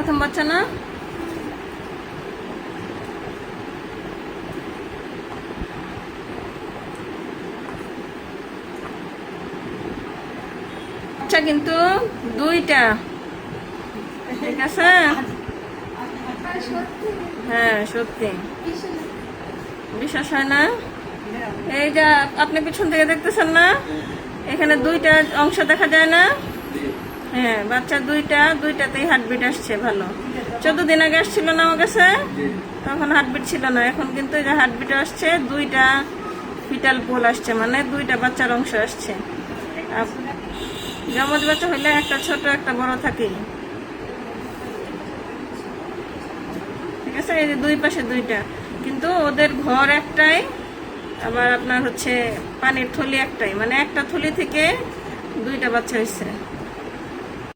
প্রথম বাচ্চা না? বাচ্চা কিন্তু দুইটা, ঠিক আছে? হ্যাঁ সত্যি বিশ্বাস হয় না? এই যে আপনি পিছন থেকে দেখতেছেন না, এখানে দুইটা অংশ দেখা যায় না? হ্যাঁ, বাচ্চা দুইটাতেই হার্টবিট আসছে ভালো। 14 দিন আগে আসছিল না আমার কাছে, তখন হার্টবিট ছিল না। এখন কিন্তু এই যে হার্টবিট আসছে, দুইটা ফিটাল পোল আসছে, মানে দুইটা বাচ্চার অংশ আসছে। জমজ বাচ্চা হইলে একটা ছোট একটা বড় থাকেই, ঠিক আছে? এই যে দুই পাশে দুইটা, কিন্তু ওদের ঘর একটাই, আবার আপনার হচ্ছে পানির থলি একটাই, মানে একটা থলি থেকে দুইটা বাচ্চা হয়েছে।